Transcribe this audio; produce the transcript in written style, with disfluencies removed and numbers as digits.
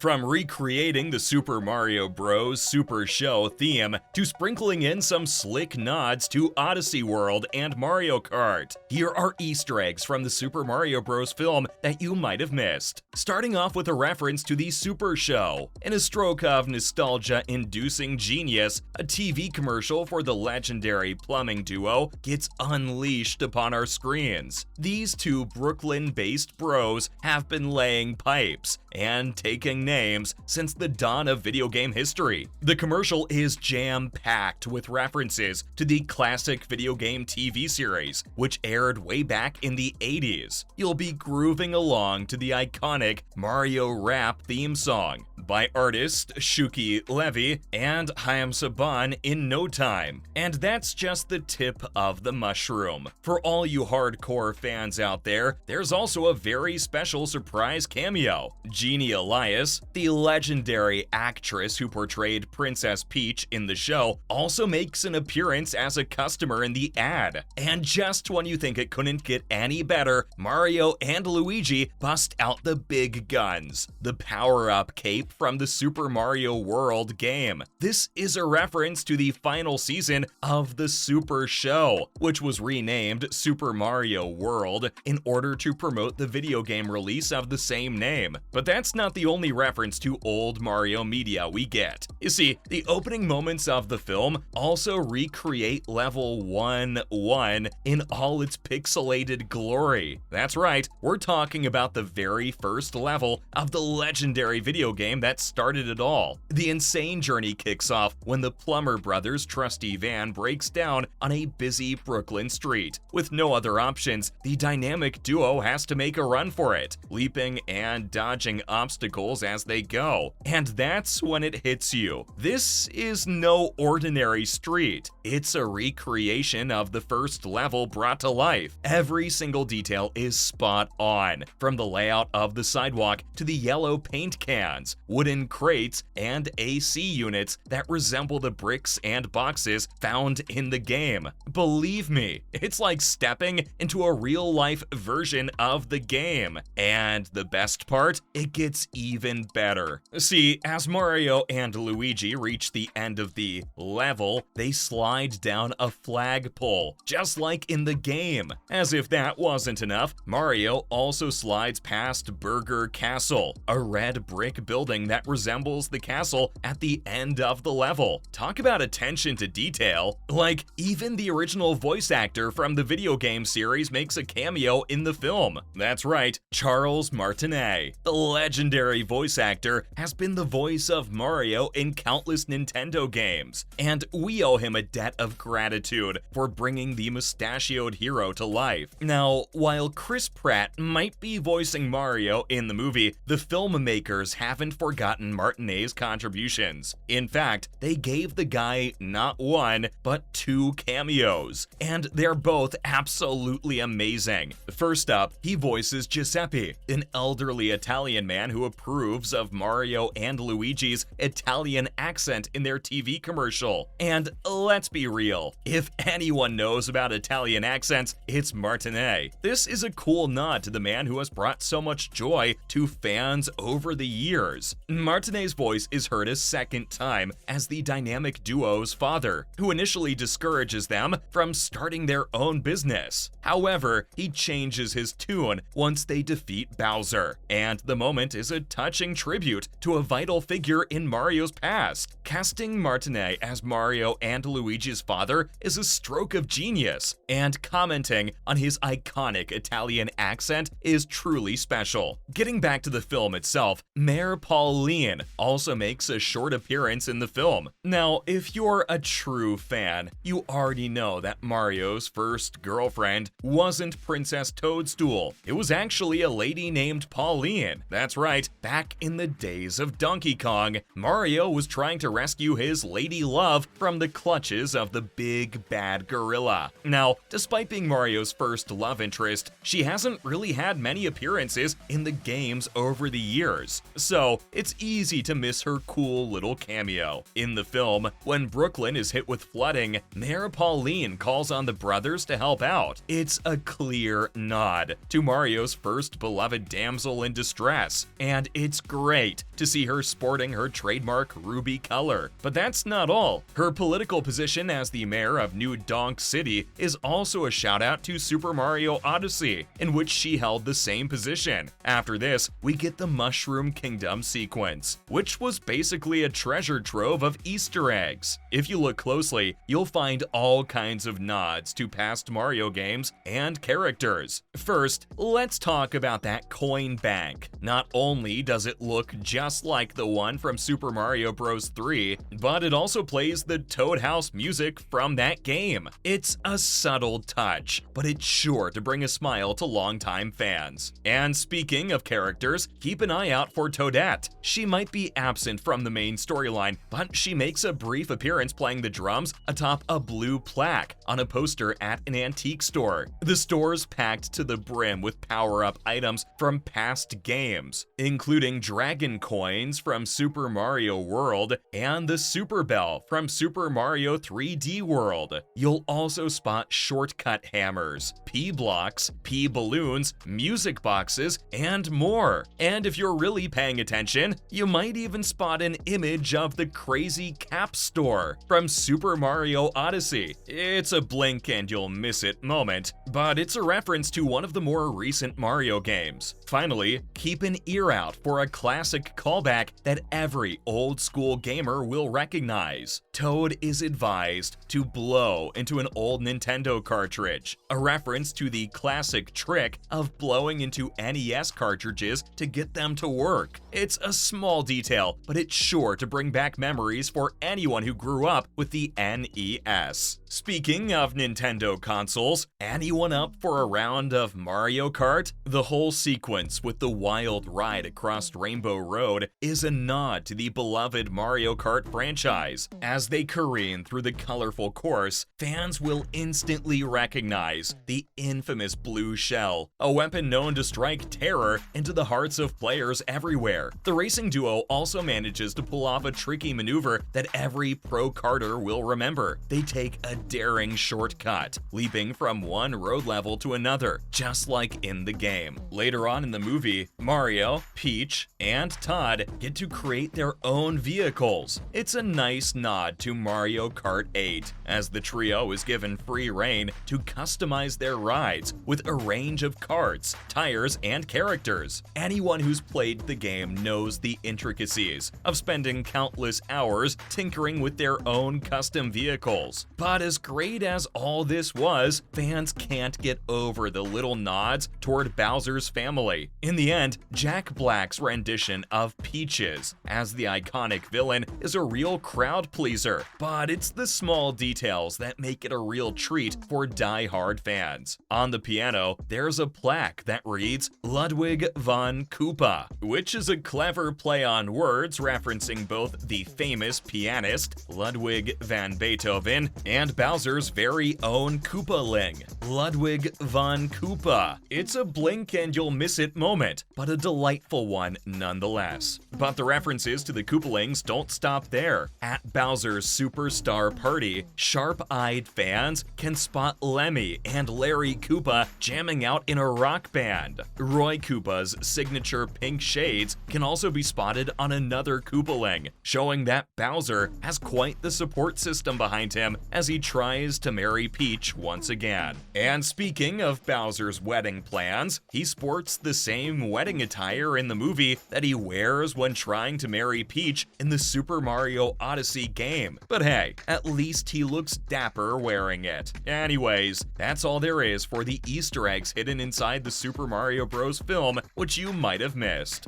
From recreating the Super Mario Bros. Super Show theme to sprinkling in some slick nods to Odyssey World and Mario Kart, here are Easter eggs from the Super Mario Bros. Film that you might have missed. Starting off with a reference to the Super Show. In a stroke of nostalgia-inducing genius, a TV commercial for the legendary plumbing duo gets unleashed upon our screens. These two Brooklyn-based bros have been laying pipes and taking names since the dawn of video game history. The commercial is jam-packed with references to the classic video game TV series, which aired way back in the 80s. You'll be grooving along to the iconic Mario Rap theme song by artist Shuki Levy and Chaim Saban in no time. And that's just the tip of the mushroom. For all you hardcore fans out there, there's also a very special surprise cameo. Jeannie Elias, the legendary actress who portrayed Princess Peach in the show, also makes an appearance as a customer in the ad. And just when you think it couldn't get any better, Mario and Luigi bust out the big guns, the power-up cape from the Super Mario World game. This is a reference to the final season of the Super Show, which was renamed Super Mario World in order to promote the video game release of the same name. But that's not the only reference to old Mario media we get. You see, the opening moments of the film also recreate level 1-1 in all its pixelated glory. That's right, we're talking about the very first level of the legendary video game that started it all. The insane journey kicks off when the Plumber Brothers' trusty van breaks down on a busy Brooklyn street. With no other options, the dynamic duo has to make a run for it, leaping and dodging obstacles as they go. And that's when it hits you. This is no ordinary street. It's a recreation of the first level brought to life. Every single detail is spot on, from the layout of the sidewalk to the yellow paint cans, wooden crates, and AC units that resemble the bricks and boxes found in the game. Believe me, it's like stepping into a real-life version of the game. And the best part? It gets even better. See, as Mario and Luigi reach the end of the level, they slide down a flagpole, just like in the game. As if that wasn't enough, Mario also slides past Burger Castle, a red brick building that resembles the castle at the end of the level. Talk about attention to detail. Like, even the original voice actor from the video game series makes a cameo in the film. That's right, Charles Martinet. The legendary voice actor has been the voice of Mario in countless Nintendo games, and we owe him a debt of gratitude for bringing the mustachioed hero to life. Now, while Chris Pratt might be voicing Mario in the movie, the filmmakers haven't forgotten Martinet's contributions. In fact, they gave the guy not one, but two cameos, and they're both absolutely amazing. First up, he voices Giuseppe, an elderly Italian man who approves of Mario and Luigi's Italian accent in their TV commercial. And let's be real, if anyone knows about Italian accents, it's Martinet. This is a cool nod to the man who has brought so much joy to fans over the years. Martinet's voice is heard a second time as the dynamic duo's father, who initially discourages them from starting their own business. However, he changes his tune once they defeat Bowser, and the moment is a touching tribute to a vital figure in Mario's past. Casting Martinet as Mario and Luigi's father is a stroke of genius, and commenting on his iconic Italian accent is truly special. Getting back to the film itself, Mayor Pauline also makes a short appearance in the film. Now, if you're a true fan, you already know that Mario's first girlfriend wasn't Princess Toadstool. It was actually a lady named Pauline. That's right, back in the days of Donkey Kong, Mario was trying to rescue his lady love from the clutches of the big bad gorilla. Now, despite being Mario's first love interest, she hasn't really had many appearances in the games over the years. So, it's it's easy to miss her cool little cameo. In the film, when Brooklyn is hit with flooding, Mayor Pauline calls on the brothers to help out. It's a clear nod to Mario's first beloved damsel in distress, and it's great to see her sporting her trademark ruby color. But that's not all. Her political position as the mayor of New Donk City is also a shout out to Super Mario Odyssey, in which she held the same position. After this, we get the Mushroom Kingdom sequence, which was basically a treasure trove of Easter eggs. If you look closely, you'll find all kinds of nods to past Mario games and characters. First, let's talk about that coin bank. Not only does it look just like the one from Super Mario Bros. 3, but it also plays the Toad House music from that game. It's a subtle touch, but it's sure to bring a smile to longtime fans. And speaking of characters, keep an eye out for Toadette. She might be absent from the main storyline, but she makes a brief appearance playing the drums atop a blue plaque on a poster at an antique store. The store's packed to the brim with power-up items from past games, including dragon coins from Super Mario World and the Super Bell from Super Mario 3D World. You'll also spot shortcut hammers, P-blocks, P-balloons, music boxes, and more. And if you're really paying attention, you might even spot an image of the crazy cap store from Super Mario Odyssey. It's a blink and you'll miss it moment, but it's a reference to one of the more recent Mario games. Finally, keep an ear out for a classic callback that every old school gamer will recognize. Toad is advised to blow into an old Nintendo cartridge, a reference to the classic trick of blowing into NES cartridges to get them to work. It's a small detail, but it's sure to bring back memories for anyone who grew up with the NES. Speaking of Nintendo consoles, anyone up for a round of Mario Kart? The whole sequence with the wild ride across Rainbow Road is a nod to the beloved Mario Kart franchise. As they careen through the colorful course, fans will instantly recognize the infamous blue shell, a weapon known to strike terror into the hearts of players everywhere. The racing duo also manages to pull off a tricky maneuver that every pro karter will remember. They take a daring shortcut, leaping from one road level to another, just like in the game. Later on in the movie, Mario, Peach, and Todd get to create their own vehicles. It's a nice nod to Mario Kart 8, as the trio is given free rein to customize their rides with a range of karts, tires, and characters. Anyone who's played the game knows the intricacies of spending countless hours tinkering with their own custom vehicles. But as great as all this was, fans can't get over the little nods toward Bowser's family. In the end, Jack Black's rendition of Peaches as the iconic villain is a real crowd pleaser, but it's the small details that make it a real treat for die-hard fans. On the piano, there's a plaque that reads Ludwig von Koopa, which is a clever play on words referencing both the famous pianist Ludwig van Beethoven and Bowser's very own Koopaling, Ludwig von Koopa. It's a blink and you'll miss it moment, but a delightful one nonetheless. But the references to the Koopalings don't stop there. At Bowser's Superstar Party, sharp-eyed fans can spot Lemmy and Larry Koopa jamming out in a rock band. Roy Koopa's signature pink shades can also be spotted on another Koopaling, showing that Bowser has quite the support system behind him as he tries to marry Peach once again. And speaking of Bowser's wedding plans, he sports the same wedding attire in the movie that he wears when trying to marry Peach in the Super Mario Odyssey game. But hey, at least he looks dapper wearing it. Anyways, that's all there is for the Easter eggs hidden inside the Super Mario Bros. Film, which you might have missed.